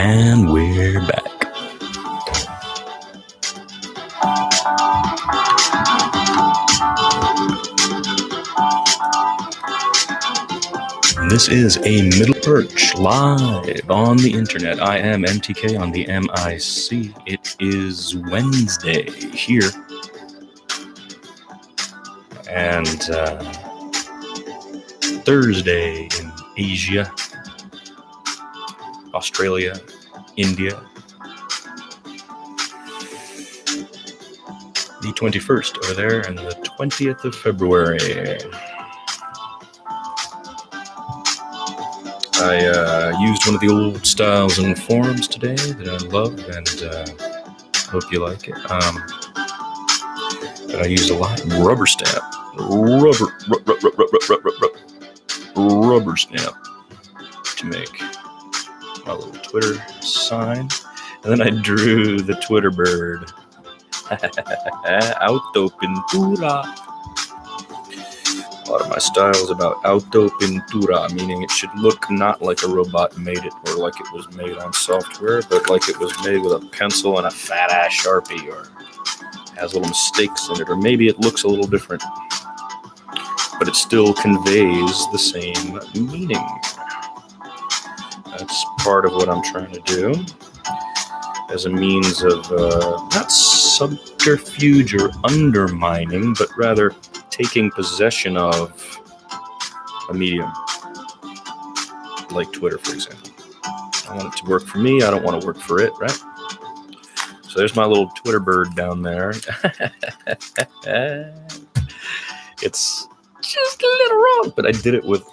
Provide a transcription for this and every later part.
And we're back. This is a Middle Perch live on the internet. I am MTK on the MIC. It is Wednesday here. And Thursday in Asia, Australia, India. The 21st over there and the 20th of February. I used one of the old styles and forms today that I love, and hope you like it. That I use a lot. Rubber stamp. Rubber stamp to make my little Twitter sign. And then I drew the Twitter bird. Autopintura. A lot of my style is about autopintura, meaning it should look not like a robot made it or like it was made on software, but like it was made with a pencil and a fat-ass Sharpie, or has little mistakes in it, or maybe it looks a little different, but it still conveys the same meaning. That's part of what I'm trying to do as a means of not subterfuge or undermining, but rather taking possession of a medium like Twitter, for example. I want it to work for me. I don't want to work for it, right? So there's my little Twitter bird down there. It's just a little wrong, but I did it with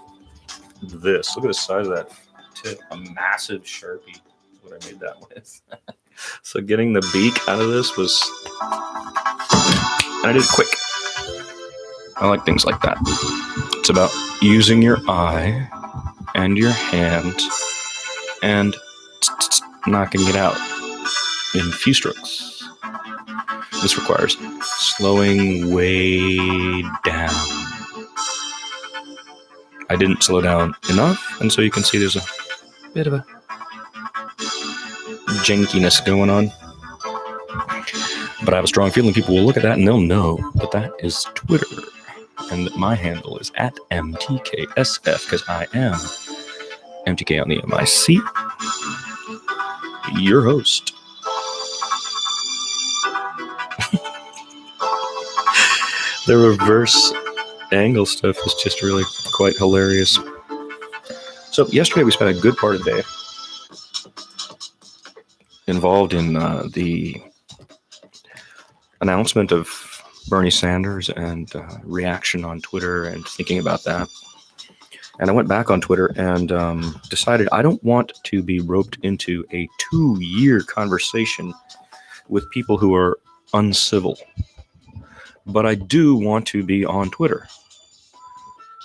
this. Look at the size of that tip. A massive Sharpie is what I made that with. So getting the beak out of this was... And I did it quick. I like things like that. It's about using your eye and your hand and knocking it out in a few strokes. This requires slowing way down. I didn't slow down enough, and so you can see there's a bit of a jankiness going on. But I have a strong feeling people will look at that and they'll know that that is Twitter. And that my handle is at MTKSF, because I am MTK on the MIC, your host. The reverse angle stuff is just really quite hilarious. So yesterday we spent a good part of the day involved in the announcement of Bernie Sanders and reaction on Twitter and thinking about that. And I went back on Twitter and decided I don't want to be roped into a 2-year conversation with people who are uncivil. But I do want to be on Twitter.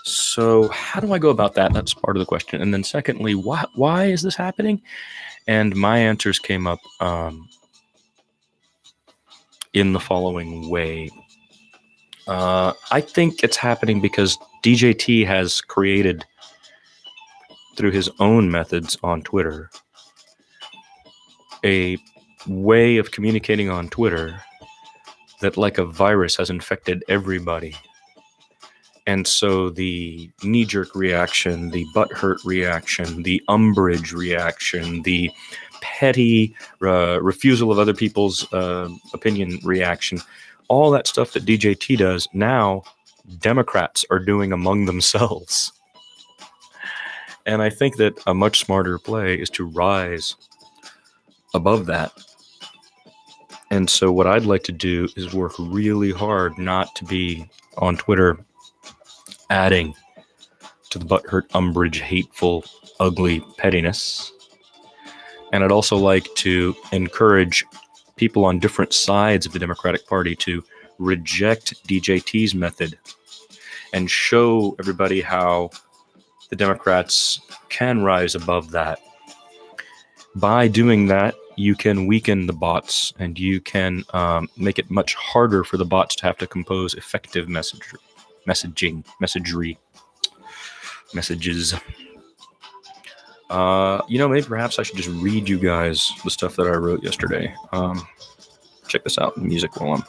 So how do I go about that? That's part of the question. And then secondly, why is this happening? And my answers came up in the following way. I think it's happening because DJT has created, through his own methods on Twitter, a way of communicating on Twitter that, like a virus, has infected everybody. And so the knee-jerk reaction, the butthurt reaction, the umbrage reaction, the petty refusal of other people's opinion reaction, all that stuff that DJT does, now Democrats are doing among themselves. And I think that a much smarter play is to rise above that. And so what I'd like to do is work really hard not to be on Twitter adding to the butthurt, umbrage, hateful, ugly pettiness. And I'd also like to encourage people on different sides of the Democratic Party to reject DJT's method and show everybody how the Democrats can rise above that. By doing that, you can weaken the bots, and you can make it much harder for the bots to have to compose effective messages. Maybe perhaps I should just read you guys the stuff that I wrote yesterday. Check this out, music while I'm.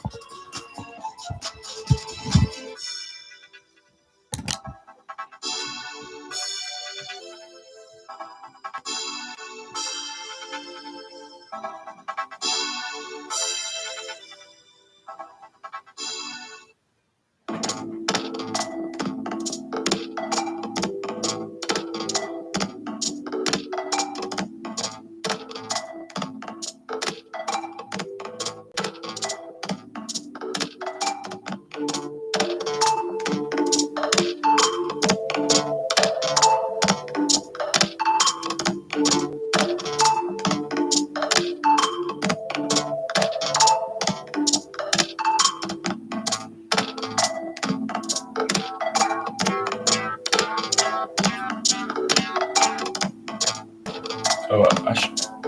Oh,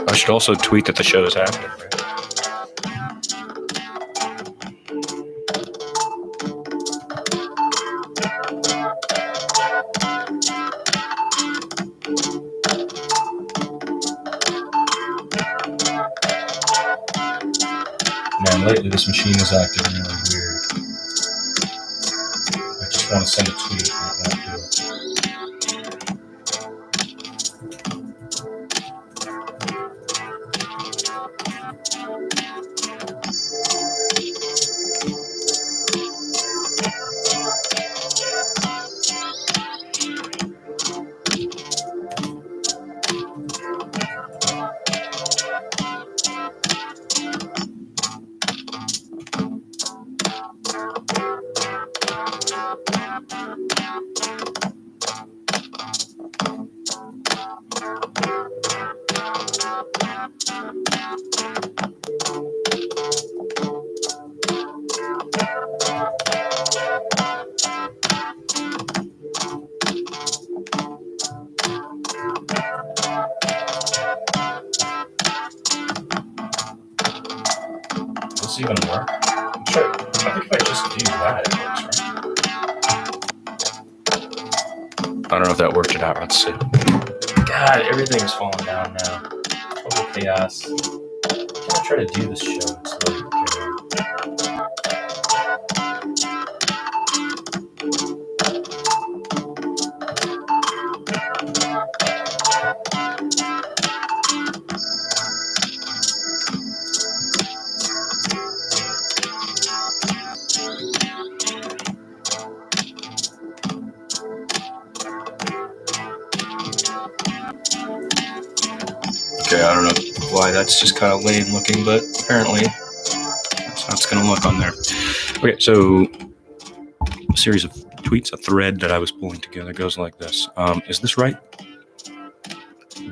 I should also tweet that the show is happening. Right? Man, lately this machine is acting really weird. I just want to send a tweet and it won't do it. Does this even work? I'm sure. I think if I just do that, it works, right? I don't know if that worked or not. Let's see. God, everything's falling down now. Total chaos. I'm gonna try to do this show. It's like, okay, I don't know why that's just kind of lame looking, but apparently that's how it's going to look on there. Okay, so a series of tweets, a thread that I was pulling together goes like this. Is this right?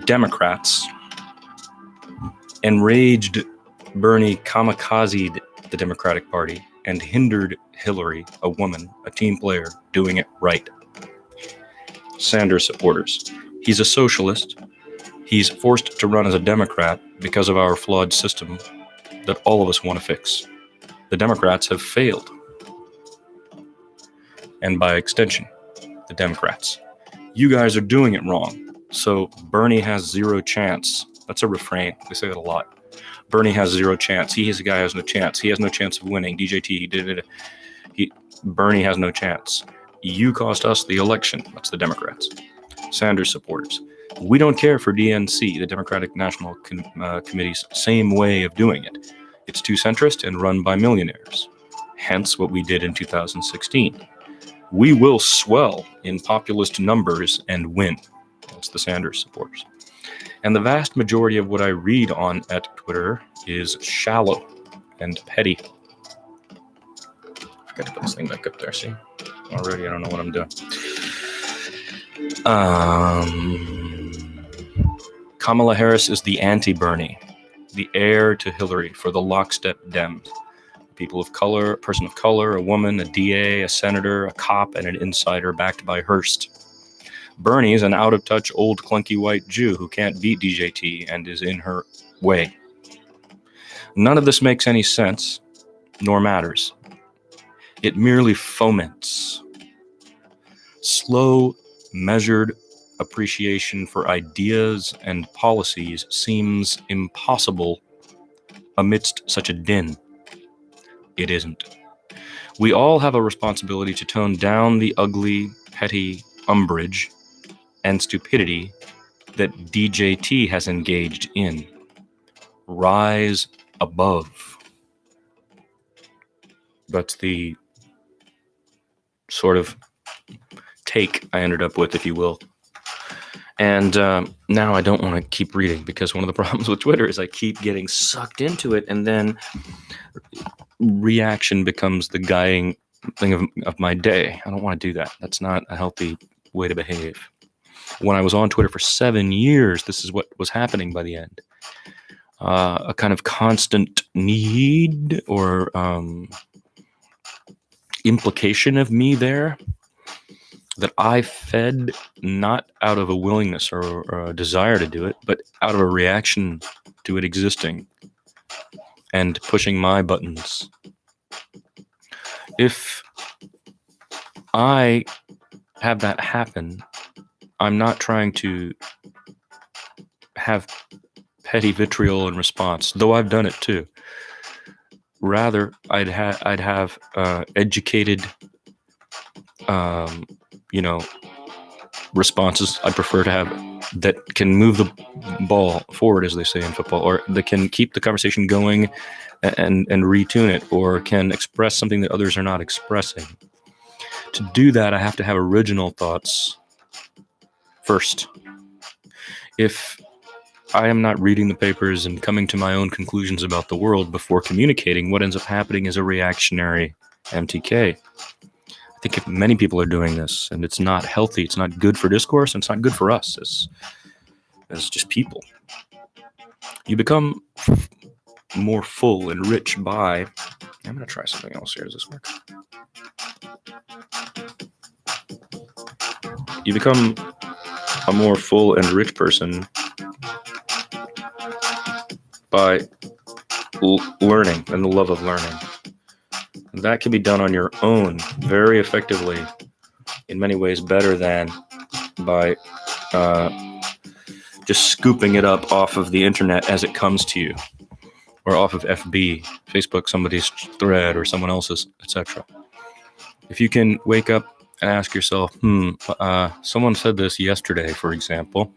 Democrats enraged Bernie kamikazed the Democratic Party and hindered Hillary, a woman, a team player, doing it right. Sanders supporters. He's a socialist. He's forced to run as a Democrat because of our flawed system that all of us want to fix. The Democrats have failed. And by extension, the Democrats. You guys are doing it wrong. So Bernie has zero chance. That's a refrain. They say that a lot. Bernie has zero chance. He is a guy who has no chance. He has no chance of winning. DJT, he did it. Bernie has no chance. You cost us the election. That's the Democrats. Sanders supporters. We don't care for DNC, the Democratic National Committee's same way of doing it. It's too centrist and run by millionaires. Hence what we did in 2016. We will swell in populist numbers and win. That's the Sanders supporters. And the vast majority of what I read on at Twitter is shallow and petty. I forgot to put this thing back up there, see? Already I don't know what I'm doing. Kamala Harris is the anti-Bernie, the heir to Hillary for the lockstep Dems. People of color, a person of color, a woman, a DA, a senator, a cop, and an insider backed by Hearst. Bernie is an out-of-touch, old, clunky white Jew who can't beat DJT and is in her way. None of this makes any sense, nor matters. It merely foments slow, measured appreciation for ideas and policies seems impossible amidst such a din. It isn't. We all have a responsibility to tone down the ugly, petty umbrage and stupidity that DJT has engaged in. Rise above. That's the sort of take I ended up with, if you will. And now I don't want to keep reading, because one of the problems with Twitter is I keep getting sucked into it, and then reaction becomes the guiding thing of my day. I don't want to do that. That's not a healthy way to behave. When I was on Twitter for 7 years, this is what was happening by the end. A kind of constant need or implication of me there that I fed not out of a willingness or a desire to do it, but out of a reaction to it existing and pushing my buttons. If I have that happen, I'm not trying to have petty vitriol in response, though I've done it too. Rather, I'd have educated, responses. I prefer to have that can move the ball forward, as they say in football, or that can keep the conversation going and retune it, or can express something that others are not expressing. To do that, I have to have original thoughts first. If I am not reading the papers and coming to my own conclusions about the world before communicating, what ends up happening is a reactionary MTK. I think many people are doing this, and it's not healthy. It's not good for discourse, and it's not good for us as just people. You become more full and rich by... I'm going to try something else here. Does this work? You become a more full and rich person by learning and the love of learning. That can be done on your own very effectively, in many ways better than by just scooping it up off of the internet as it comes to you, or off of FB, Facebook, somebody's thread, or someone else's, etc. If you can wake up and ask yourself, someone said this yesterday, for example,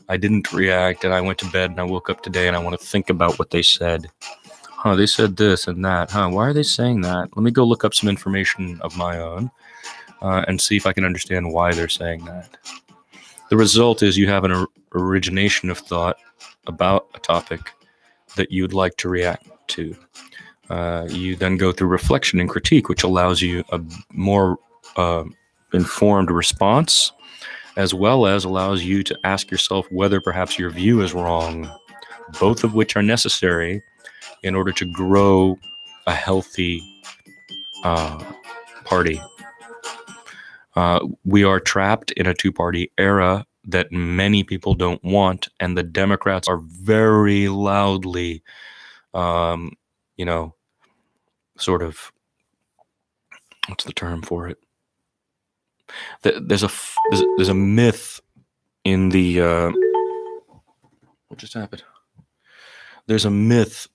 I didn't react, and I went to bed, and I woke up today, and I want to think about what they said. They said this and that. Why are they saying that? Let me go look up some information of my own and see if I can understand why they're saying that. The result is you have an origination of thought about a topic that you'd like to react to. You then go through reflection and critique, which allows you a more informed response, as well as allows you to ask yourself whether perhaps your view is wrong, both of which are necessary in order to grow a healthy party. We are trapped in a two-party era that many people don't want, and the Democrats are very loudly, sort of, what's the term for it? There's a myth in the what just happened? There's a myth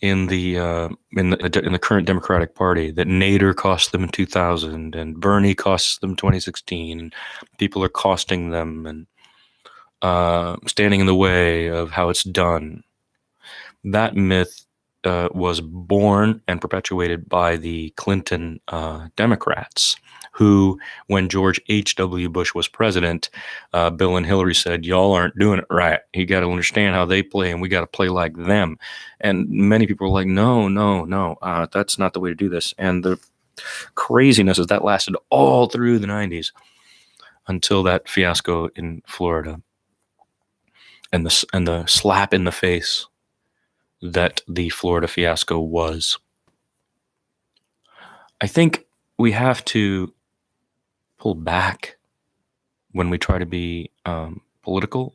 in the current Democratic Party that Nader cost them in 2000 and Bernie costs them 2016. People are costing them and standing in the way of how it's done. That myth was born and perpetuated by the Clinton Democrats, who, when George H.W. Bush was president, Bill and Hillary said, y'all aren't doing it right. You got to understand how they play, and we got to play like them. And many people were like, no, that's not the way to do this. And the craziness is that lasted all through the 90s until that fiasco in Florida and the slap in the face that the Florida fiasco was. I think we have to pull back when we try to be political.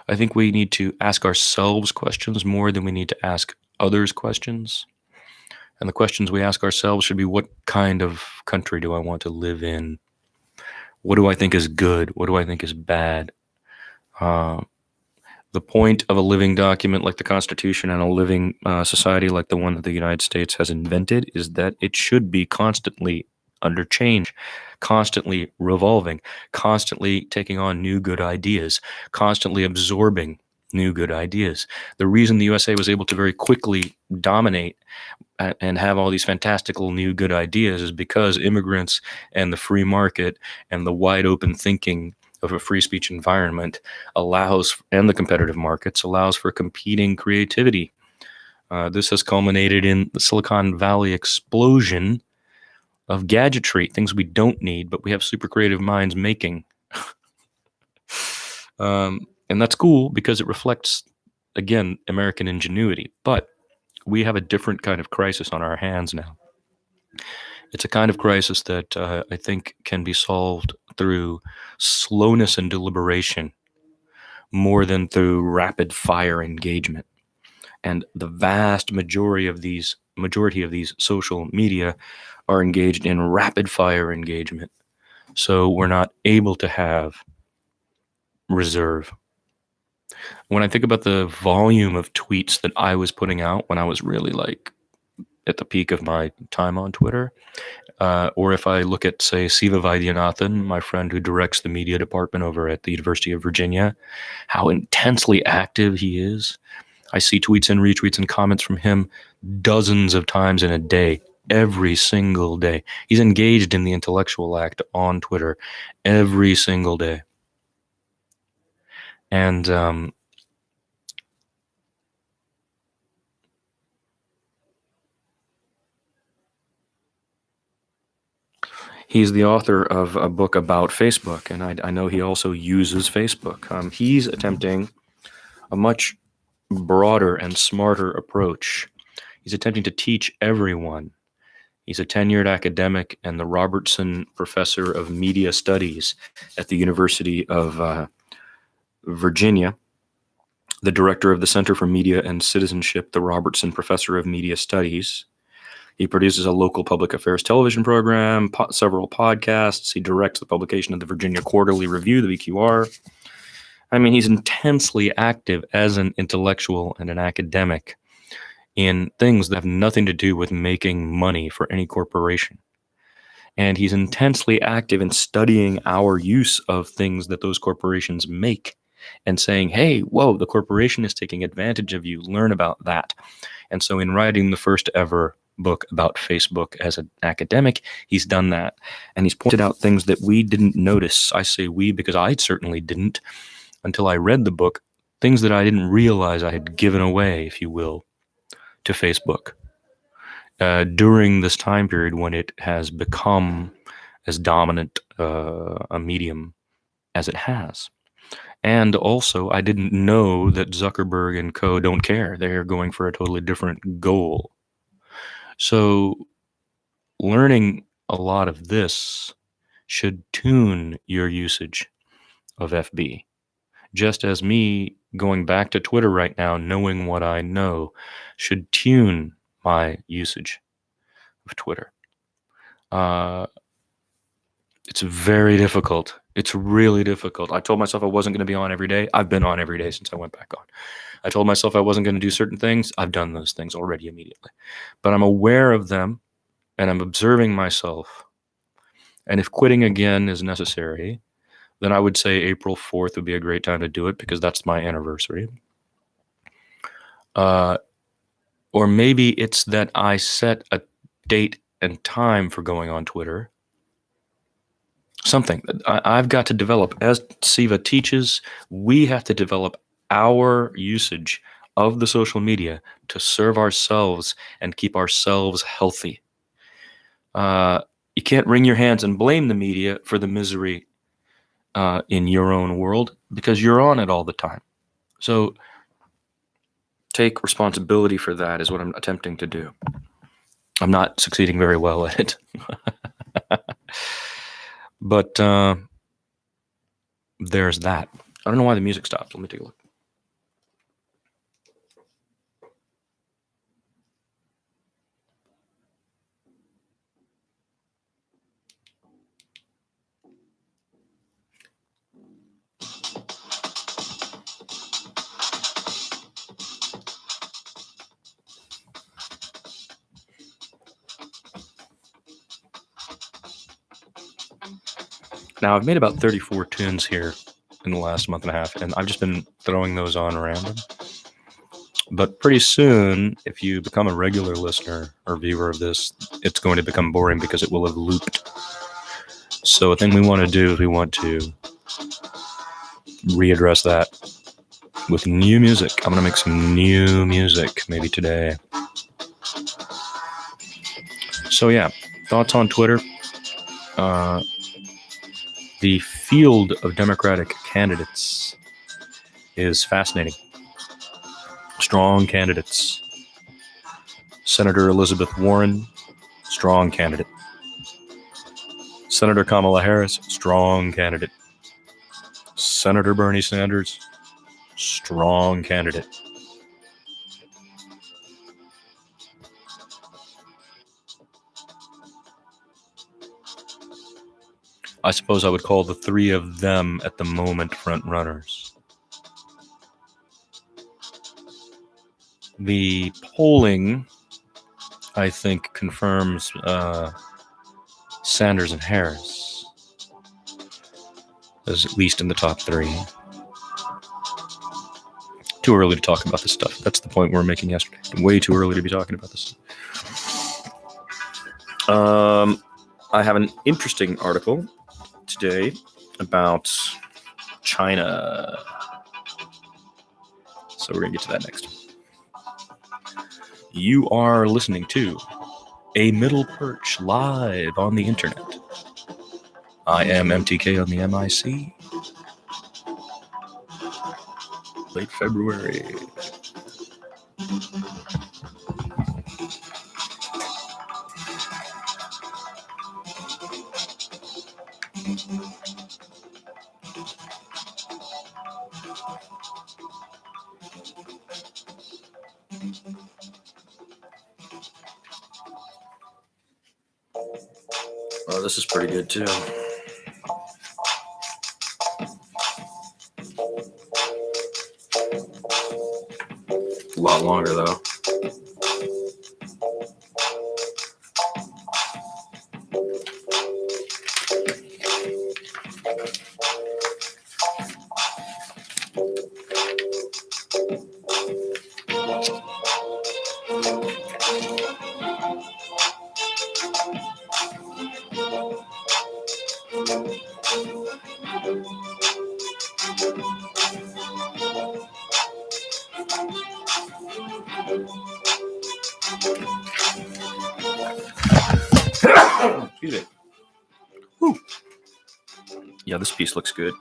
I think we need to ask ourselves questions more than we need to ask others questions. And the questions we ask ourselves should be, what kind of country do I want to live in? What do I think is good? What do I think is bad? Uh, the point of a living document like the Constitution and a living society like the one that the United States has invented is that it should be constantly under change, constantly revolving, constantly taking on new good ideas, constantly absorbing new good ideas. The reason the USA was able to very quickly dominate and have all these fantastical new good ideas is because immigrants and the free market and the wide open thinking of a free speech environment allows, and the competitive markets allows for competing creativity. This has culminated in the Silicon Valley explosion of gadgetry, things we don't need, but we have super creative minds making. And that's cool because it reflects, again, American ingenuity. But we have a different kind of crisis on our hands now. It's a kind of crisis that I think can be solved through slowness and deliberation more than through rapid fire engagement. And the vast majority of these social media are engaged in rapid fire engagement. So we're not able to have reserve. When I think about the volume of tweets that I was putting out when I was really like at the peak of my time on Twitter, or if I look at, say, Siva Vaidyanathan, my friend who directs the media department over at the University of Virginia, how intensely active he is. I see tweets and retweets and comments from him dozens of times in a day, every single day. He's engaged in the intellectual act on Twitter every single day. And he's the author of a book about Facebook, and I know he also uses Facebook. He's attempting a much broader and smarter approach. He's attempting to teach everyone. He's a tenured academic and the Robertson Professor of Media Studies at the University of Virginia, the director of the Center for Media and Citizenship, the Robertson Professor of Media Studies. He produces a local public affairs television program, several podcasts. He directs the publication of the Virginia Quarterly Review, the VQR. I mean, he's intensely active as an intellectual and an academic in things that have nothing to do with making money for any corporation. And he's intensely active in studying our use of things that those corporations make and saying, hey, whoa, the corporation is taking advantage of you. Learn about that. And so in writing the first ever book about Facebook as an academic, he's done that. And he's pointed out things that we didn't notice. I say we because I certainly didn't until I read the book, things that I didn't realize I had given away, if you will, to Facebook during this time period when it has become as dominant a medium as it has. And also, I didn't know that Zuckerberg and co. don't care. They're going for a totally different goal. So learning a lot of this should tune your usage of FB. Just as me going back to Twitter right now, knowing what I know, should tune my usage of Twitter. It's very difficult. It's really difficult. I told myself I wasn't going to be on every day. I've been on every day since I went back on. I told myself I wasn't going to do certain things. I've done those things already immediately. But I'm aware of them and I'm observing myself. And if quitting again is necessary, then I would say April 4th would be a great time to do it because that's my anniversary. Or maybe it's that I set a date and time for going on Twitter. Something I've got to develop. As Siva teaches, we have to develop our usage of the social media to serve ourselves and keep ourselves healthy. You can't wring your hands and blame the media for the misery in your own world because you're on it all the time. So take responsibility for that is what I'm attempting to do. I'm not succeeding very well at it. But there's that. I don't know why the music stopped. Let me take a look. Now, I've made about 34 tunes here in the last month and a half, and I've just been throwing those on random. But pretty soon, if you become a regular listener or viewer of this, it's going to become boring because it will have looped. So the thing we want to do is we want to readdress that with new music. I'm going to make some new music maybe today. So yeah, thoughts on Twitter? The field of Democratic candidates is fascinating. Strong candidates. Senator Elizabeth Warren, strong candidate. Senator Kamala Harris, strong candidate. Senator Bernie Sanders, strong candidate. I suppose I would call the three of them at the moment front runners. The polling, I think, confirms Sanders and Harris as at least in the top three. Too early to talk about this stuff. That's the point we were making yesterday. Way too early to be talking about this. I have an interesting article today about China. So we're going to get to that next. You are listening to A Middle Perch live on the internet. I am MTK on the MIC. Late February. Oh, this is pretty good too. A lot longer though. Excuse me. Woo. Yeah, this piece looks good.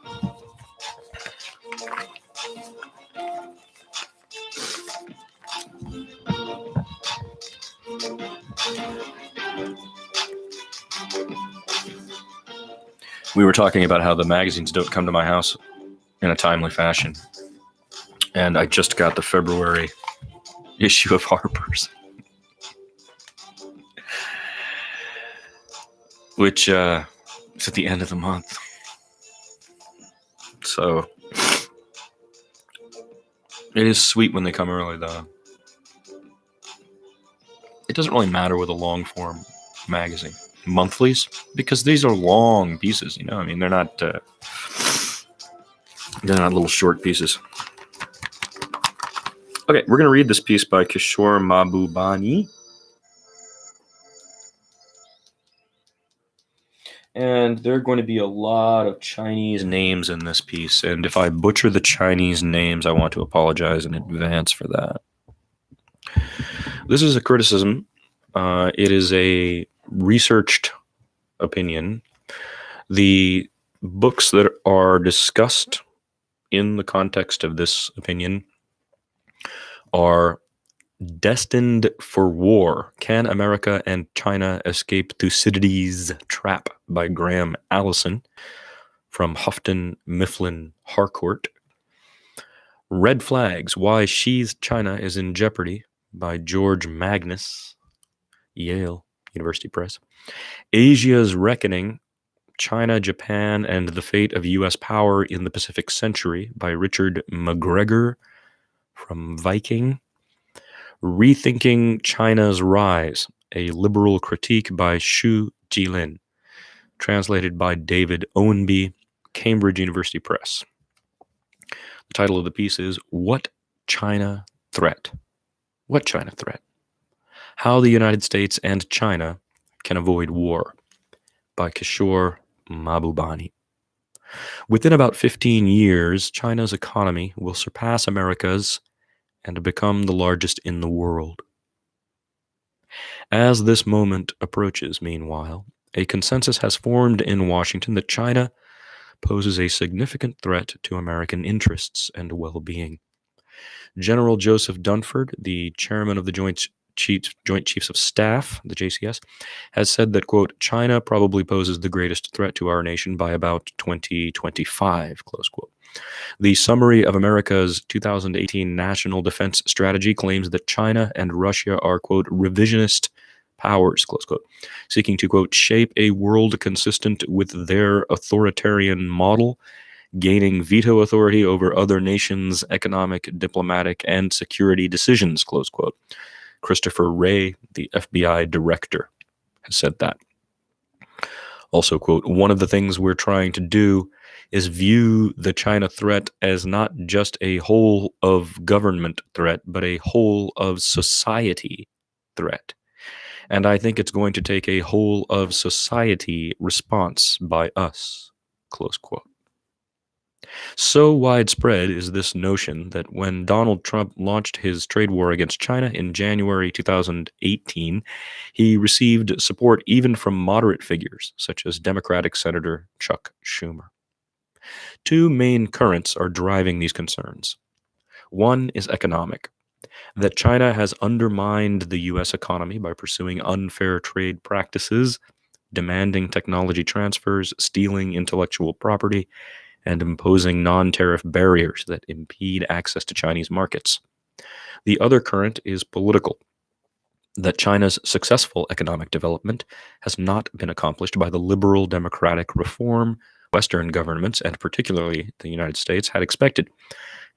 We were talking about how the magazines don't come to my house in a timely fashion. And I just got the February issue of Harper's, which is at the end of the month. So it is sweet when they come early, though. It doesn't really matter with a long form magazine. Monthlies, because these are long pieces, you know. I mean, they're not little short pieces. Okay, we're going to read this piece by Kishore Mahbubani. And there are going to be a lot of Chinese names in this piece. And if I butcher the Chinese names, I want to apologize in advance for that. This is a criticism. It is a researched opinion. The books that are discussed in the context of this opinion are Destined for War, Can America and China Escape Thucydides' Trap by Graham Allison from Houghton Mifflin Harcourt. Red Flags, Why Sheathed China is in Jeopardy by George Magnus, Yale University Press. Asia's Reckoning, China, Japan, and the Fate of U.S. Power in the Pacific Century by Richard McGregor from Viking. Rethinking China's Rise, a Liberal Critique by Xu Jilin. translated by David Owenby, Cambridge University Press. The title of the piece is What China Threat? What China Threat? How the United States and China Can Avoid War, by Kishore Mahbubani. Within about 15 years, China's economy will surpass America's and become the largest in the world. As this moment approaches, meanwhile, a consensus has formed in Washington that China poses a significant threat to American interests and well-being. General Joseph Dunford, the chairman of the Joint Chiefs of Staff, the JCS, has said that, quote, China probably poses the greatest threat to our nation by about 2025, close quote. The summary of America's 2018 National Defense Strategy claims that China and Russia are, quote, revisionist powers, close quote, seeking to, quote, shape a world consistent with their authoritarian model, gaining veto authority over other nations' economic, diplomatic, and security decisions, close quote. Christopher Wray, the FBI director, has said that. Also, quote, one of the things we're trying to do is view the China threat as not just a whole of government threat, but a whole of society threat. And I think it's going to take a whole of society response by us, close quote. So widespread is this notion that when Donald Trump launched his trade war against China in January 2018, he received support even from moderate figures, such as Democratic Senator Chuck Schumer. Two main currents are driving these concerns. One is economic, that China has undermined the U.S. economy by pursuing unfair trade practices, demanding technology transfers, stealing intellectual property, and imposing non-tariff barriers that impede access to Chinese markets. The other current is political, that China's successful economic development has not been accomplished by the liberal democratic reform Western governments, and particularly the United States, had expected,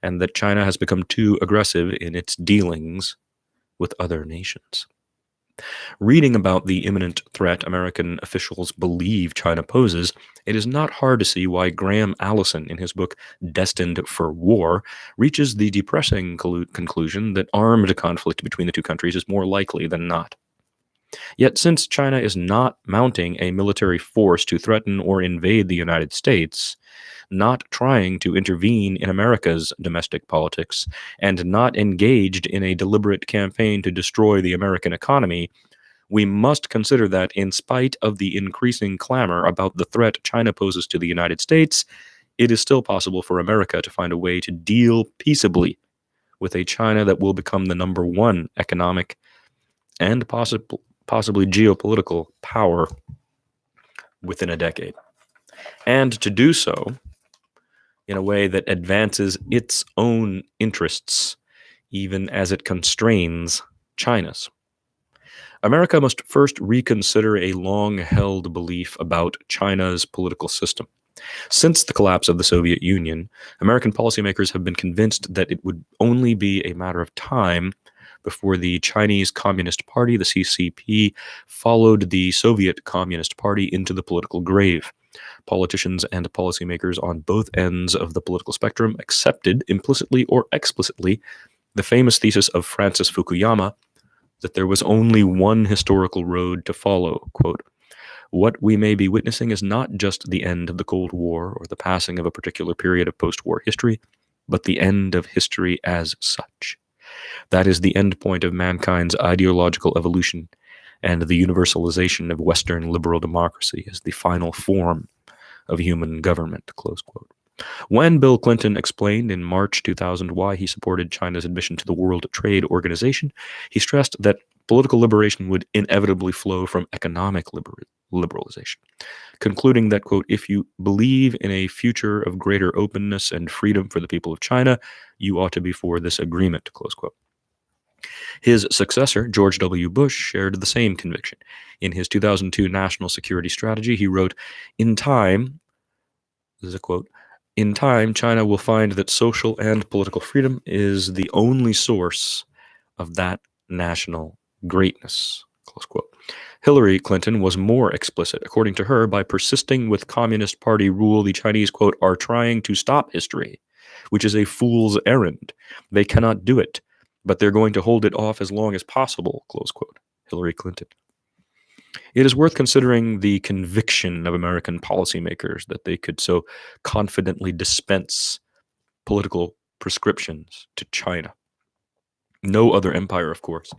and that China has become too aggressive in its dealings with other nations. Reading about the imminent threat American officials believe China poses, it is not hard to see why Graham Allison, in his book Destined for War, reaches the depressing conclusion that armed conflict between the two countries is more likely than not. Yet, since China is not mounting a military force to threaten or invade the United States, not trying to intervene in America's domestic politics, and not engaged in a deliberate campaign to destroy the American economy, we must consider that in spite of the increasing clamor about the threat China poses to the United States, it is still possible for America to find a way to deal peaceably with a China that will become the number one economic and possibly geopolitical power within a decade. And to do so in a way that advances its own interests, even as it constrains China's. America must first reconsider a long-held belief about China's political system. Since the collapse of the Soviet Union, American policymakers have been convinced that it would only be a matter of time before the Chinese Communist Party, the CCP, followed the Soviet Communist Party into the political grave. Politicians and policymakers on both ends of the political spectrum accepted, implicitly or explicitly, the famous thesis of Francis Fukuyama that there was only one historical road to follow. Quote, what we may be witnessing is not just the end of the Cold War or the passing of a particular period of post-war history, but the end of history as such. That is the end point of mankind's ideological evolution and the universalization of Western liberal democracy as the final form of human government, close quote. When Bill Clinton explained in March 2000 why he supported China's admission to the World Trade Organization, he stressed that political liberation would inevitably flow from economic liberalization, concluding that, quote, if you believe in a future of greater openness and freedom for the people of China, you ought to be for this agreement, close quote. His successor, George W. Bush, shared the same conviction. In his 2002 National Security Strategy, he wrote, in time, this is a quote, in time, China will find that social and political freedom is the only source of that national greatness, Close quote. Hillary Clinton was more explicit, according to her, by persisting with Communist Party rule. The Chinese, quote, are trying to stop history, which is a fool's errand. They cannot do it, but they're going to hold it off as long as possible, close quote. Hillary Clinton. It is worth considering the conviction of American policymakers that they could so confidently dispense political prescriptions to China. No other empire, of course,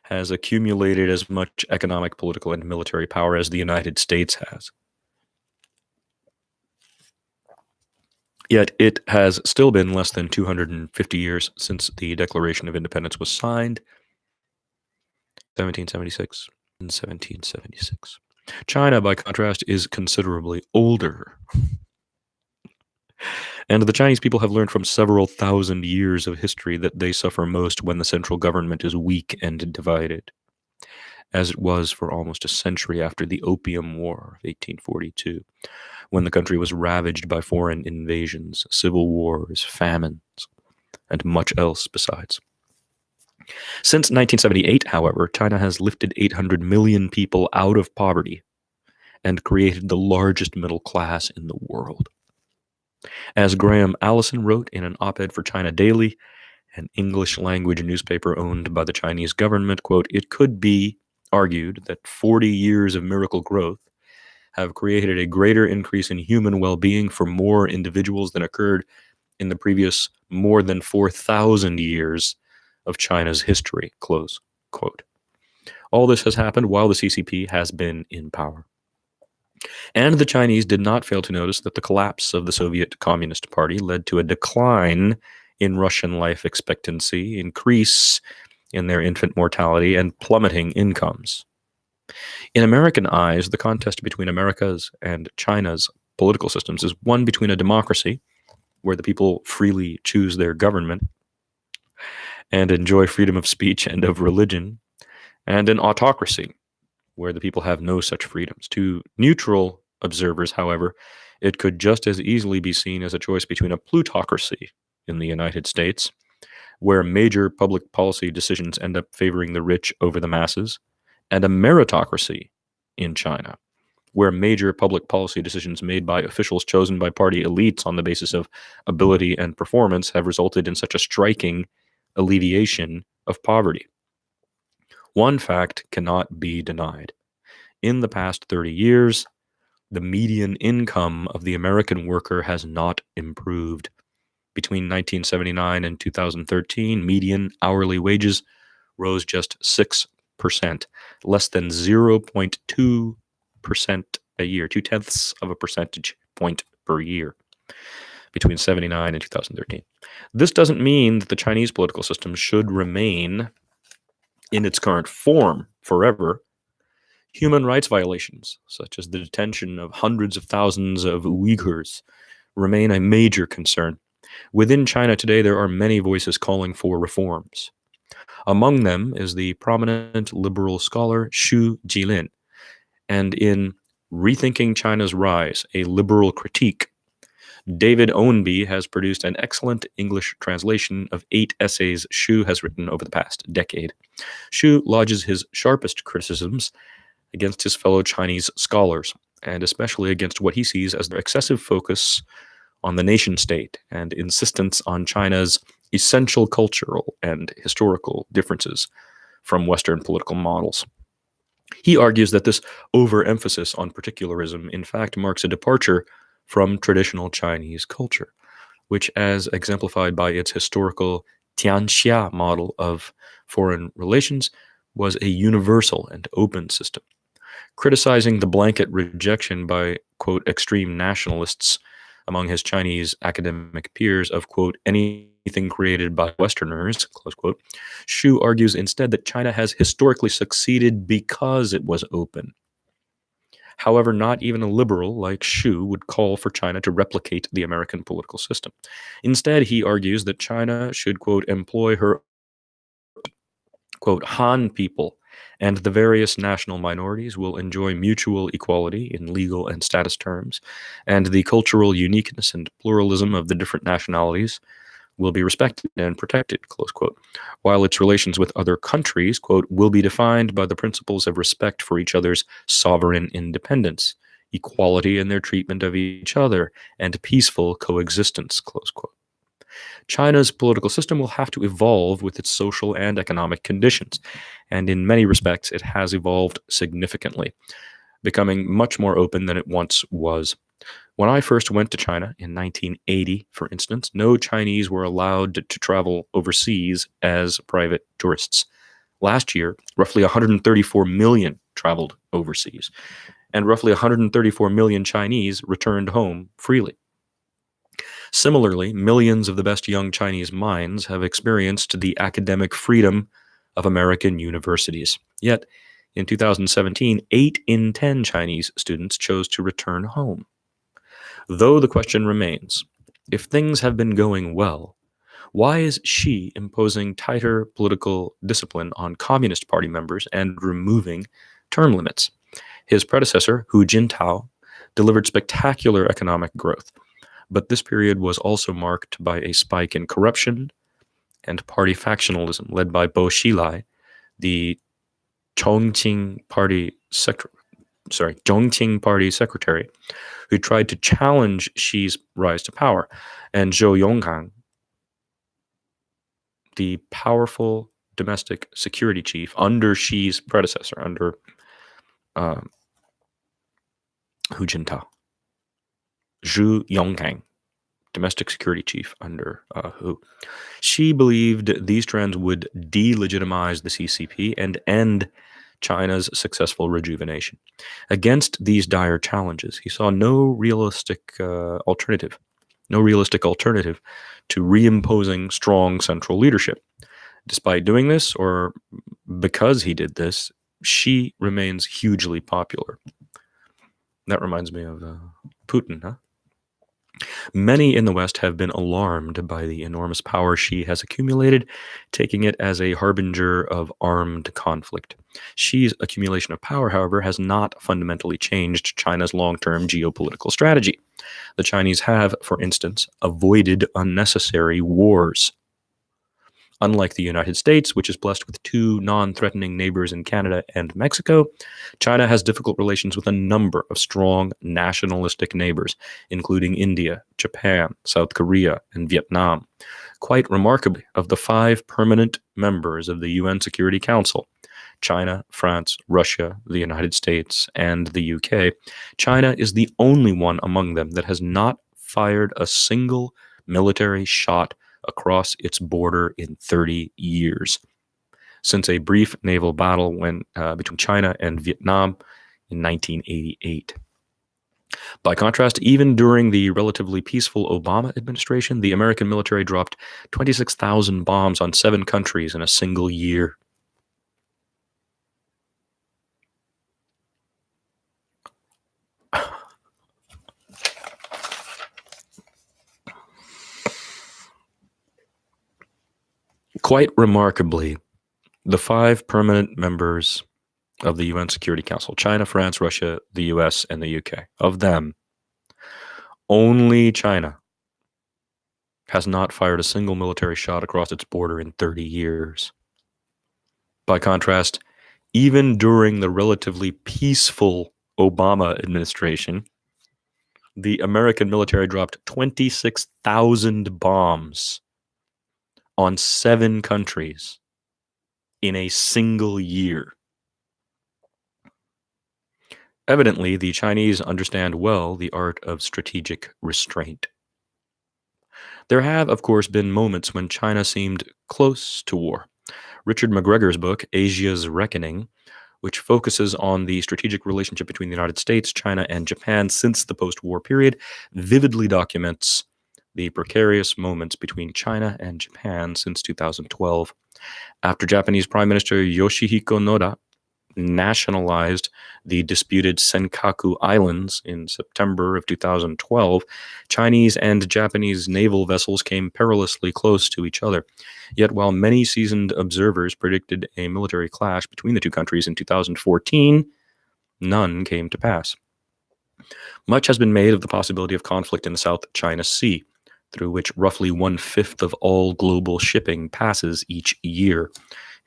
has accumulated as much economic, political, and military power as the United States has. Yet it has still been less than 250 years since the Declaration of Independence was signed, 1776. In 1776. China, by contrast, is considerably older. And the Chinese people have learned from several thousand years of history that they suffer most when the central government is weak and divided, as it was for almost a century after the Opium War of 1842, when the country was ravaged by foreign invasions, civil wars, famines, and much else besides. Since 1978, however, China has lifted 800 million people out of poverty and created the largest middle class in the world. As Graham Allison wrote in an op-ed for China Daily, an English-language newspaper owned by the Chinese government, quote, it could be argued that 40 years of miracle growth have created a greater increase in human well-being for more individuals than occurred in the previous more than 4,000 years of China's history, close quote. All this has happened while the CCP has been in power. And the Chinese did not fail to notice that the collapse of the Soviet Communist Party led to a decline in Russian life expectancy, increase in their infant mortality, and plummeting incomes. In American eyes, the contest between America's and China's political systems is one between a democracy, where the people freely choose their government and enjoy freedom of speech and of religion, and an autocracy, where the people have no such freedoms. To neutral observers, however, it could just as easily be seen as a choice between a plutocracy in the United States, where major public policy decisions end up favoring the rich over the masses, and a meritocracy in China, where major public policy decisions made by officials chosen by party elites on the basis of ability and performance have resulted in such a striking alleviation of poverty. One fact cannot be denied. In the past 30 years, the median income of the American worker has not improved. Between 1979 and 2013, median hourly wages rose just 6%, less than 0.2% a year, 0.2 of a percentage point per year, between 79 and 2013. This doesn't mean that the Chinese political system should remain in its current form forever. Human rights violations, such as the detention of hundreds of thousands of Uyghurs, remain a major concern. Within China today, there are many voices calling for reforms. Among them is the prominent liberal scholar Xu Jilin, and in Rethinking China's Rise, a Liberal Critique, David Owenby has produced an excellent English translation of 8 essays Xu has written over the past decade. Xu lodges his sharpest criticisms against his fellow Chinese scholars, and especially against what he sees as their excessive focus on the nation-state and insistence on China's essential cultural and historical differences from Western political models. He argues that this overemphasis on particularism in fact marks a departure from traditional Chinese culture, which, as exemplified by its historical Tianxia model of foreign relations, was a universal and open system. Criticizing the blanket rejection by, quote, extreme nationalists among his Chinese academic peers of, quote, anything created by Westerners, close quote, Xu argues instead that China has historically succeeded because it was open. However, not even a liberal like Xu would call for China to replicate the American political system. Instead, he argues that China should, quote, employ her, quote, Han people, and the various national minorities will enjoy mutual equality in legal and status terms, and the cultural uniqueness and pluralism of the different nationalities will be respected and protected, close quote, while its relations with other countries, quote, will be defined by the principles of respect for each other's sovereign independence, equality in their treatment of each other, and peaceful coexistence, close quote. China's political system will have to evolve with its social and economic conditions, and in many respects, it has evolved significantly, becoming much more open than it once was. When I first went to China in 1980, for instance, no Chinese were allowed to travel overseas as private tourists. Last year, roughly 134 million traveled overseas, and roughly 134 million Chinese returned home freely. Similarly, millions of the best young Chinese minds have experienced the academic freedom of American universities. Yet, in 2017, 8 in 10 Chinese students chose to return home. Though the question remains, if things have been going well, why is Xi imposing tighter political discipline on Communist Party members and removing term limits? His predecessor, Hu Jintao, delivered spectacular economic growth, but this period was also marked by a spike in corruption and party factionalism led by Bo Xilai, the Chongqing Party secretary, who tried to challenge Xi's rise to power, and Zhou Yonggang, the powerful domestic security chief under Xi's predecessor, under Hu Jintao. Zhou Yonggang, domestic security chief under Hu. Xi believed these trends would delegitimize the CCP and end China's successful rejuvenation. Against these dire challenges, he saw no realistic alternative to reimposing strong central leadership. Despite doing this, or because he did this, Xi remains hugely popular. That reminds me of Putin, huh? Many in the West have been alarmed by the enormous power Xi has accumulated, taking it as a harbinger of armed conflict. Xi's accumulation of power, however, has not fundamentally changed China's long-term geopolitical strategy. The Chinese have, for instance, avoided unnecessary wars. Unlike the United States, which is blessed with 2 non-threatening neighbors in Canada and Mexico, China has difficult relations with a number of strong nationalistic neighbors, including India, Japan, South Korea, and Vietnam. Quite remarkably, of the 5 permanent members of the UN Security Council, China, France, Russia, the United States, and the UK, China is the only one among them that has not fired a single military shot across its border in 30 years, since a brief naval battle between China and Vietnam in 1988. By contrast, even during the relatively peaceful Obama administration, the American military dropped 26,000 bombs on 7 countries in a single year. Quite remarkably, the 5 permanent members of the UN Security Council, China, France, Russia, the US, and the UK, of them, only China has not fired a single military shot across its border in 30 years. By contrast, even during the relatively peaceful Obama administration, the American military dropped 26,000 bombs on 7 countries in a single year. Evidently, the Chinese understand well the art of strategic restraint. There have, of course, been moments when China seemed close to war. Richard McGregor's book, Asia's Reckoning, which focuses on the strategic relationship between the United States, China, and Japan since the post-war period, vividly documents the precarious moments between China and Japan since 2012. After Japanese Prime Minister Yoshihiko Noda nationalized the disputed Senkaku Islands in September of 2012, Chinese and Japanese naval vessels came perilously close to each other. Yet while many seasoned observers predicted a military clash between the 2 countries in 2014, none came to pass. Much has been made of the possibility of conflict in the South China Sea. through which roughly 1/5 of all global shipping passes each year,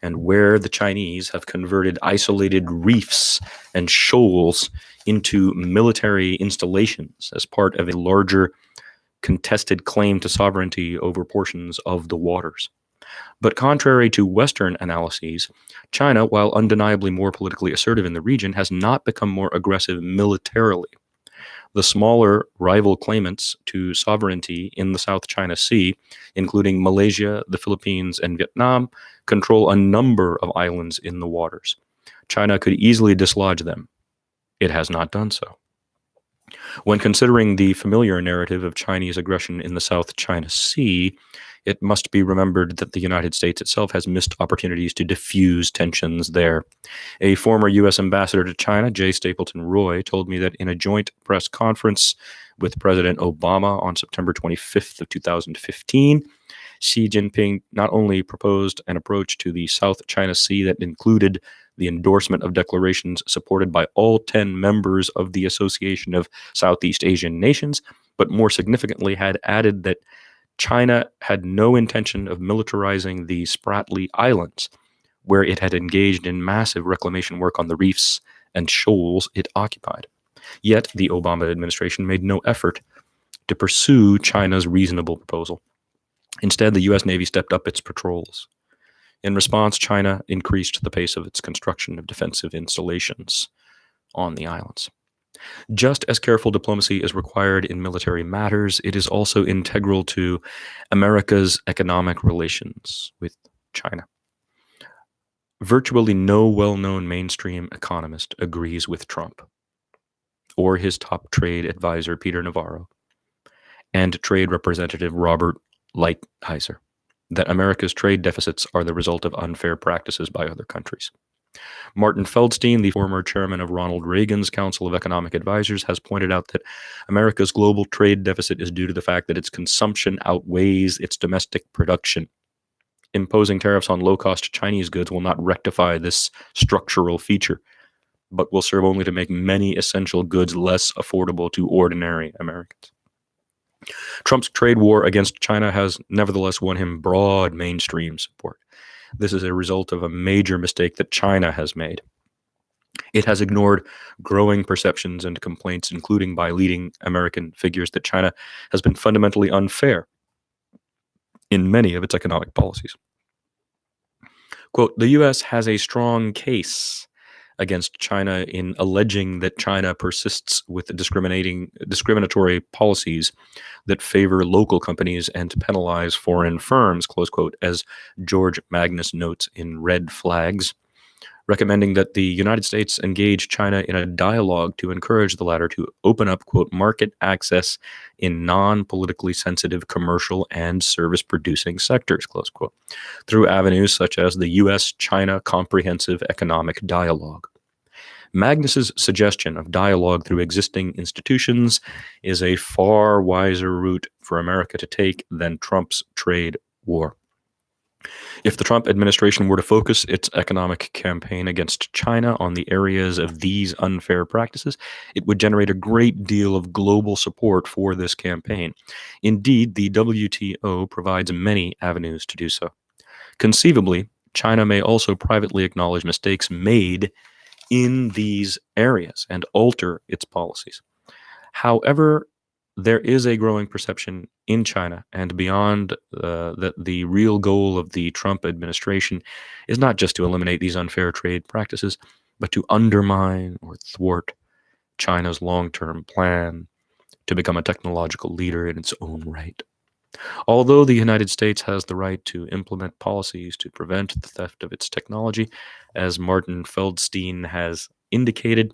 and where the Chinese have converted isolated reefs and shoals into military installations as part of a larger contested claim to sovereignty over portions of the waters. But contrary to Western analyses, China, while undeniably more politically assertive in the region, has not become more aggressive militarily. The smaller rival claimants to sovereignty in the South China Sea, including Malaysia, the Philippines, and Vietnam, control a number of islands in the waters. China could easily dislodge them. It has not done so. When considering the familiar narrative of Chinese aggression in the South China Sea, it must be remembered that the United States itself has missed opportunities to diffuse tensions there. A former U.S. ambassador to China, J. Stapleton Roy, told me that in a joint press conference with President Obama on September 25th of 2015, Xi Jinping not only proposed an approach to the South China Sea that included the endorsement of declarations supported by all 10 members of the Association of Southeast Asian Nations, but more significantly had added that China had no intention of militarizing the Spratly Islands, where it had engaged in massive reclamation work on the reefs and shoals it occupied. Yet the Obama administration made no effort to pursue China's reasonable proposal. Instead, the U.S. Navy stepped up its patrols. In response, China increased the pace of its construction of defensive installations on the islands. Just as careful diplomacy is required in military matters, it is also integral to America's economic relations with China. Virtually no well-known mainstream economist agrees with Trump or his top trade advisor, Peter Navarro, and Trade Representative Robert Lighthizer, that America's trade deficits are the result of unfair practices by other countries. Martin Feldstein, the former chairman of Ronald Reagan's Council of Economic Advisors, has pointed out that America's global trade deficit is due to the fact that its consumption outweighs its domestic production. Imposing tariffs on low-cost Chinese goods will not rectify this structural feature, but will serve only to make many essential goods less affordable to ordinary Americans. Trump's trade war against China has nevertheless won him broad mainstream support. This is a result of a major mistake that China has made. It has ignored growing perceptions and complaints, including by leading American figures, that China has been fundamentally unfair in many of its economic policies. Quote, the U.S. has a strong case against China in alleging that China persists with discriminatory policies that favor local companies and penalize foreign firms, close quote, as George Magnus notes in Red Flags, recommending that the United States engage China in a dialogue to encourage the latter to open up, quote, market access in non-politically sensitive commercial and service-producing sectors, close quote, through avenues such as the U.S.-China Comprehensive Economic Dialogue. Magnus's suggestion of dialogue through existing institutions is a far wiser route for America to take than Trump's trade war. If the Trump administration were to focus its economic campaign against China on the areas of these unfair practices, it would generate a great deal of global support for this campaign. Indeed, the WTO provides many avenues to do so. Conceivably, China may also privately acknowledge mistakes made in these areas and alter its policies. However, there is a growing perception in China and beyond that the real goal of the Trump administration is not just to eliminate these unfair trade practices, but to undermine or thwart China's long-term plan to become a technological leader in its own right. Although the United States has the right to implement policies to prevent the theft of its technology, as Martin Feldstein has indicated,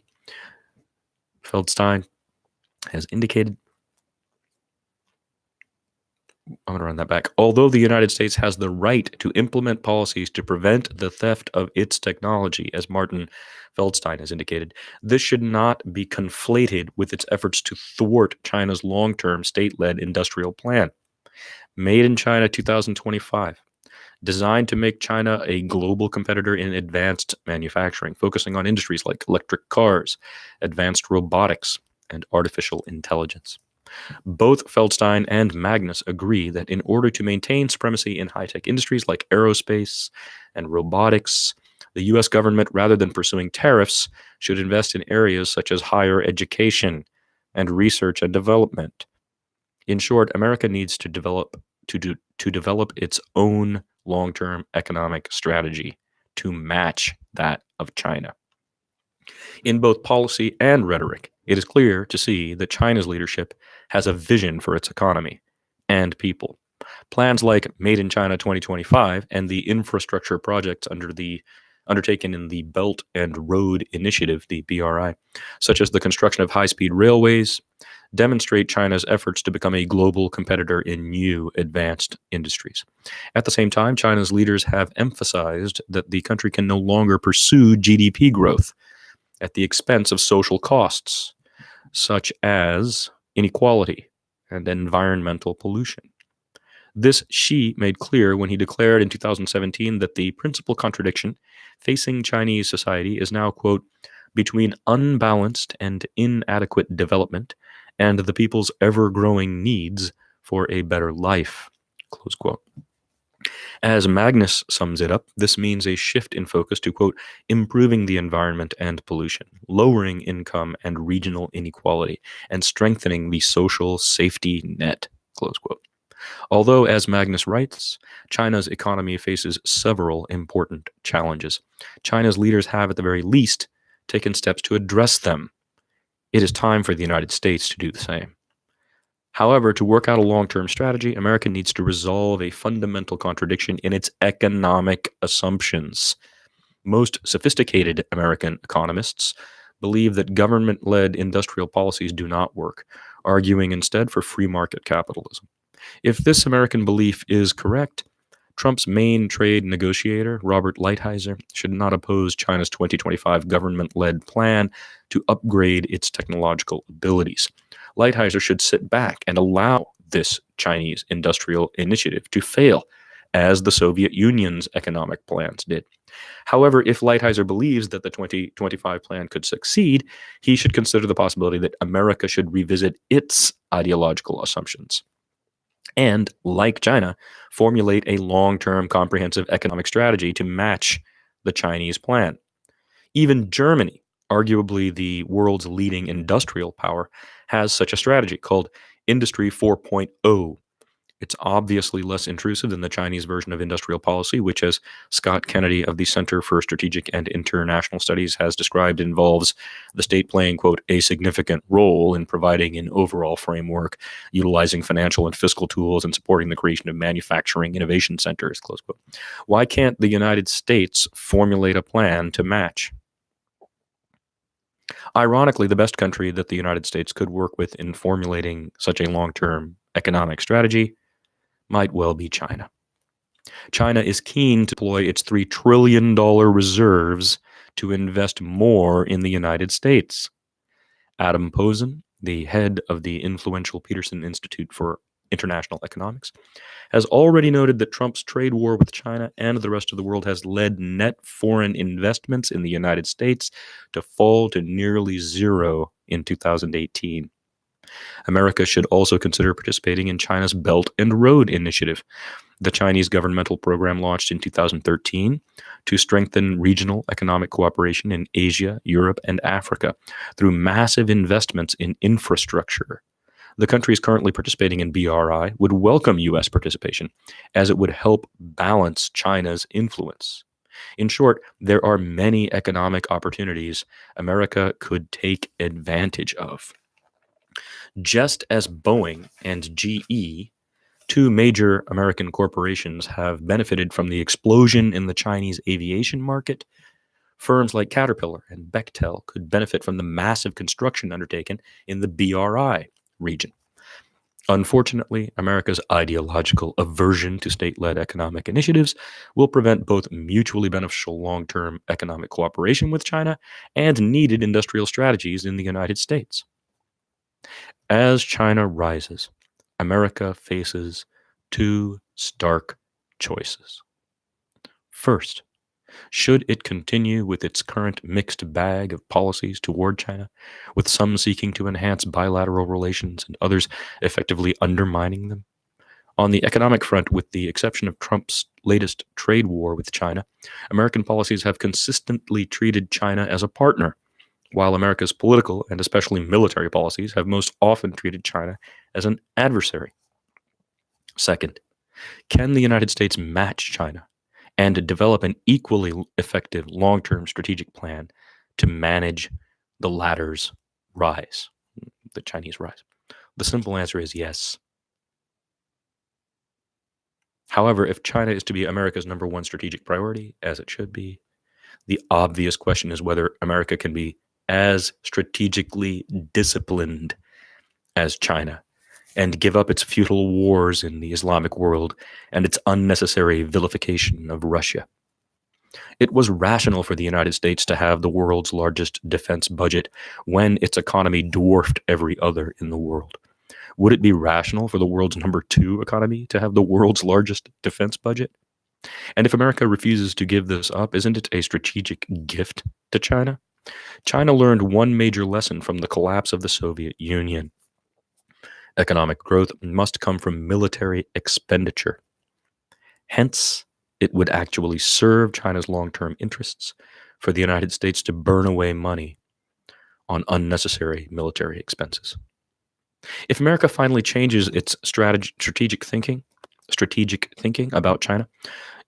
I'm going to run that back. Although the United States has the right to implement policies to prevent the theft of its technology, as Martin Feldstein has indicated, this should not be conflated with its efforts to thwart China's long-term state-led industrial plan. Made in China 2025, designed to make China a global competitor in advanced manufacturing, focusing on industries like electric cars, advanced robotics, and artificial intelligence. Both Feldstein and Magnus agree that in order to maintain supremacy in high-tech industries like aerospace and robotics, the U.S. government, rather than pursuing tariffs, should invest in areas such as higher education and research and development. In short, America needs to develop its own long-term economic strategy to match that of China. In both policy and rhetoric, it is clear to see that China's leadership has a vision for its economy and people. Plans like Made in China 2025 and the infrastructure projects undertaken in the Belt and Road Initiative, the BRI, such as the construction of high-speed railways, demonstrate China's efforts to become a global competitor in new advanced industries. At the same time, China's leaders have emphasized that the country can no longer pursue GDP growth at the expense of social costs, such as inequality and environmental pollution. This Xi made clear when he declared in 2017 that the principal contradiction facing Chinese society is now, quote, between unbalanced and inadequate development and the people's ever-growing needs for a better life, close quote. As Magnus sums it up, this means a shift in focus to, quote, improving the environment and pollution, lowering income and regional inequality, and strengthening the social safety net, close quote. Although, as Magnus writes, China's economy faces several important challenges, China's leaders have, at the very least, taken steps to address them. It is time for the United States to do the same. However, to work out a long-term strategy, America needs to resolve a fundamental contradiction in its economic assumptions. Most sophisticated American economists believe that government-led industrial policies do not work, arguing instead for free market capitalism. If this American belief is correct, Trump's main trade negotiator, Robert Lighthizer, should not oppose China's 2025 government-led plan to upgrade its technological abilities. Lighthizer should sit back and allow this Chinese industrial initiative to fail, as the Soviet Union's economic plans did. However, if Lighthizer believes that the 2025 plan could succeed, he should consider the possibility that America should revisit its ideological assumptions and, like China, formulate a long-term comprehensive economic strategy to match the Chinese plan. Even Germany, arguably the world's leading industrial power, has such a strategy called Industry 4.0. It's obviously less intrusive than the Chinese version of industrial policy, which, as Scott Kennedy of the Center for Strategic and International Studies has described, involves the state playing, quote, a significant role in providing an overall framework, utilizing financial and fiscal tools, and supporting the creation of manufacturing innovation centers, close quote. Why can't the United States formulate a plan to match? Ironically, the best country that the United States could work with in formulating such a long-term economic strategy might well be China. China is keen to deploy its $3 trillion reserves to invest more in the United States. Adam Posen, the head of the influential Peterson Institute for International Economics, has already noted that Trump's trade war with China and the rest of the world has led net foreign investments in the United States to fall to nearly zero in 2018. America should also consider participating in China's Belt and Road Initiative, the Chinese governmental program launched in 2013 to strengthen regional economic cooperation in Asia, Europe, and Africa through massive investments in infrastructure. The countries currently participating in BRI would welcome U.S. participation, as it would help balance China's influence. In short, there are many economic opportunities America could take advantage of. Just as Boeing and GE, two major American corporations, have benefited from the explosion in the Chinese aviation market, firms like Caterpillar and Bechtel could benefit from the massive construction undertaken in the BRI region. Unfortunately, America's ideological aversion to state-led economic initiatives will prevent both mutually beneficial long-term economic cooperation with China and needed industrial strategies in the United States. As China rises, America faces two stark choices. First, Should it continue with its current mixed bag of policies toward China, with some seeking to enhance bilateral relations and others effectively undermining them? On the economic front, with the exception of Trump's latest trade war with China, American policies have consistently treated China as a partner, while America's political and especially military policies have most often treated China as an adversary. Second, can the United States match China and develop an equally effective long term strategic plan to manage the latter's rise, the Chinese rise? The simple answer is yes. However, if China is to be America's number one strategic priority, as it should be, the obvious question is whether America can be as strategically disciplined as China and give up its futile wars in the Islamic world and its unnecessary vilification of Russia. It was rational for the United States to have the world's largest defense budget when its economy dwarfed every other in the world. Would it be rational for the world's number two economy to have the world's largest defense budget? And if America refuses to give this up, isn't it a strategic gift to China? China learned one major lesson from the collapse of the Soviet Union. Economic growth must come from military expenditure. Hence, it would actually serve China's long-term interests for the United States to burn away money on unnecessary military expenses. If America finally changes its strategic thinking about China,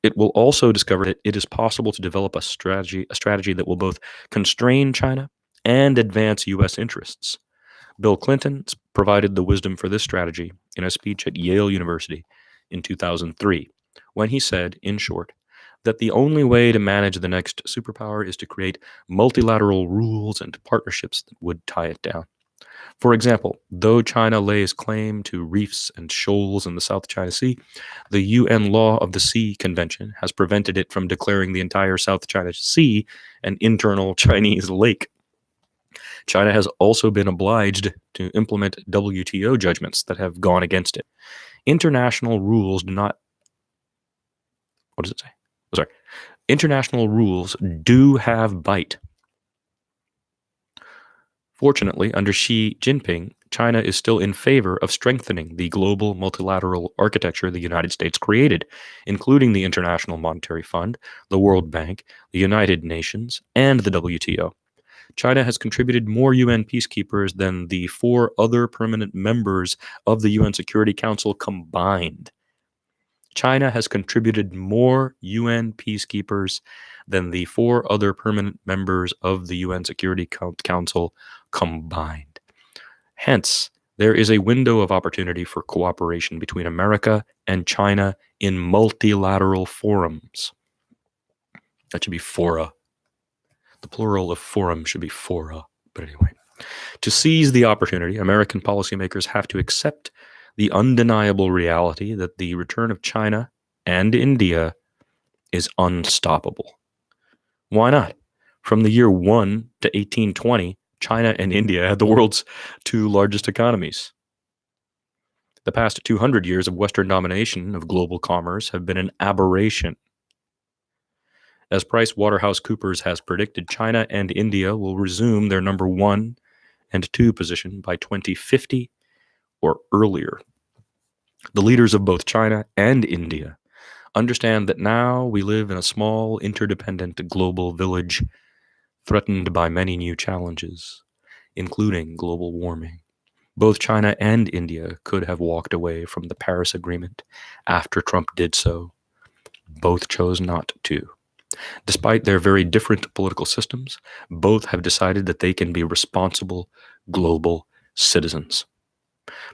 it will also discover that it is possible to develop a strategy that will both constrain China and advance U.S. interests. Bill Clinton provided the wisdom for this strategy in a speech at Yale University in 2003, when he said, in short, that the only way to manage the next superpower is to create multilateral rules and partnerships that would tie it down. For example, though China lays claim to reefs and shoals in the South China Sea, the UN Law of the Sea Convention has prevented it from declaring the entire South China Sea an internal Chinese lake. China has also been obliged to implement WTO judgments that have gone against it. International rules do not. What does it say? Oh, sorry. International rules do have bite. Fortunately, under Xi Jinping, China is still in favor of strengthening the global multilateral architecture the United States created, including the International Monetary Fund, the World Bank, the United Nations, and the WTO. China has contributed more UN peacekeepers than the 4 other permanent members of the UN Security Council combined. China has contributed more UN peacekeepers than the 4 other permanent members of the UN Security Council combined. Hence, there is a window of opportunity for cooperation between America and China in multilateral forums. That should be fora. The plural of forum should be fora. But anyway, to seize the opportunity, American policymakers have to accept the undeniable reality that the return of China and India is unstoppable. Why not? From the year 1 to 1820, China and India had the world's 2 largest economies. The past 200 years of Western domination of global commerce have been an aberration. As PricewaterhouseCoopers has predicted, China and India will resume their number 1 and 2 position by 2050 or earlier. The leaders of both China and India understand that now we live in a small, interdependent global village threatened by many new challenges, including global warming. Both China and India could have walked away from the Paris Agreement after Trump did so. Both chose not to. Despite their very different political systems, both have decided that they can be responsible global citizens.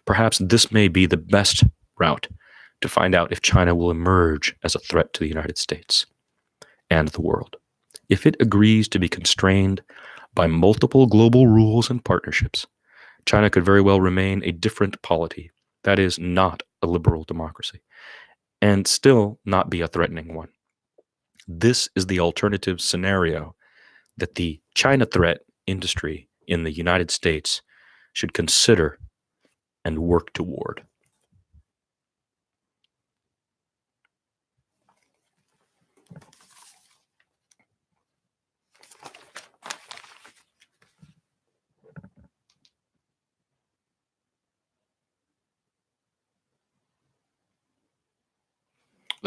Perhaps this may be the best route to find out if China will emerge as a threat to the United States and the world. If it agrees to be constrained by multiple global rules and partnerships, China could very well remain a different polity, that is, not a liberal democracy, and still not be a threatening one. This is the alternative scenario that the China threat industry in the United States should consider and work toward.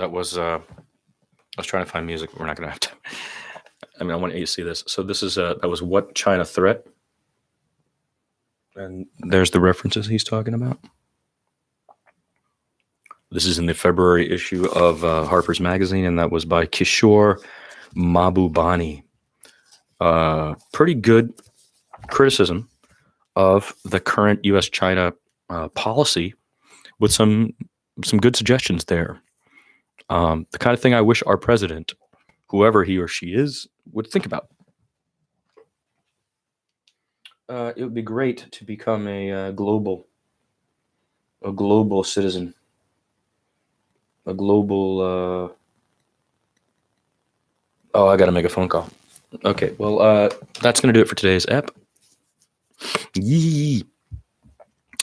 That was I was trying to find music. We're not going to have time. I mean, I want you to see this. So this is that was What China Threat, and there's the references he's talking about. This is in the February issue of Harper's Magazine, and that was by Kishore Mahbubani. Pretty good criticism of the current U.S.-China policy, with some good suggestions there. The kind of thing I wish our president, whoever he or she is, would think about. It would be great to become a global citizen, a global. Oh, I got to make a phone call. Okay, well, that's going to do it for today's ep. Yee.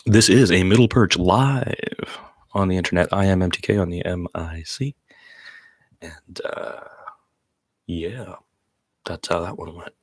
This is a Middle Perch live on the internet. I am MTK on the MIC. And yeah, that's how that one went.